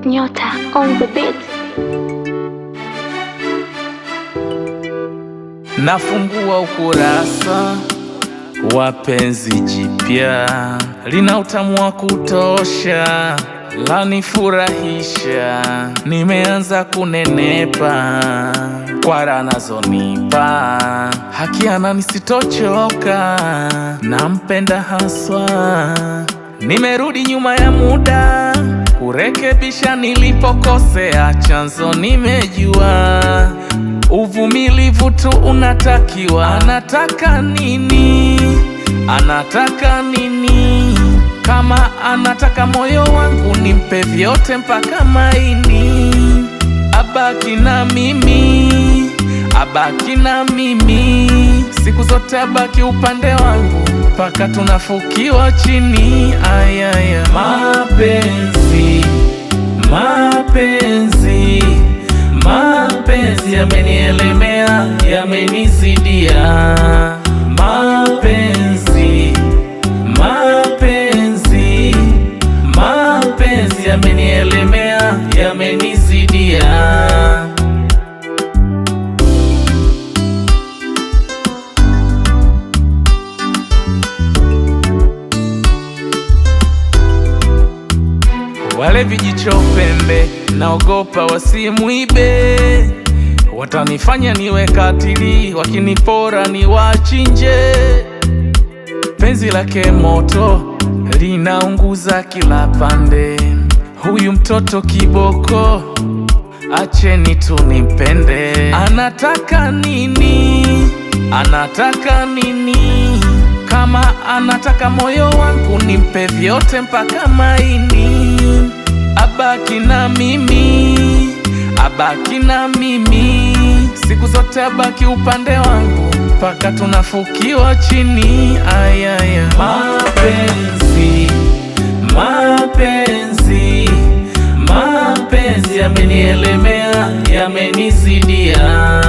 Nyota on the beat. Nafungua ukurasa wa penzi jipya, lina utamu wa kutosha, lanifurahisha. Nimeanza kunenepa kwa raha anazonipa, hakiana nisitochoka, nampenda haswa. Nimerudi nyuma ya muda kurekebisha nilipokosea, chanzo nimejua. Uvumilivu tu unatakiwa. Anataka nini? Anataka nini? Kama anataka moyo wangu nimpe vyote mpaka maini. Abaki na mimi, abaki na mimi, siku zote abaki upande wangu mpaka tunafukiwa chini. Ayaya, mapenzi, mapenzi, mapenzi yamenielemea, yamenizidia. Mapenzi, mapenzi, mapenzi yamenielemea, yamenizidia. Wale vijicho pembe naogopa wasimuibe, watanifanya niwe katili, wakinipora ni wachinje. Penzi lake moto linaunguza kila pande, huyu mtoto kiboko, acheni tu nipende. Anataka nini? Anataka nini? Kama anataka moyo wangu nimpe vyote mpaka maini. Abaki na mimi, abaki na mimi, siku zote abaki upande wangu mpaka tunafukiwa chini. Ayaya, mapenzi, mapenzi, mapenzi yamenielemea, yamenizidia.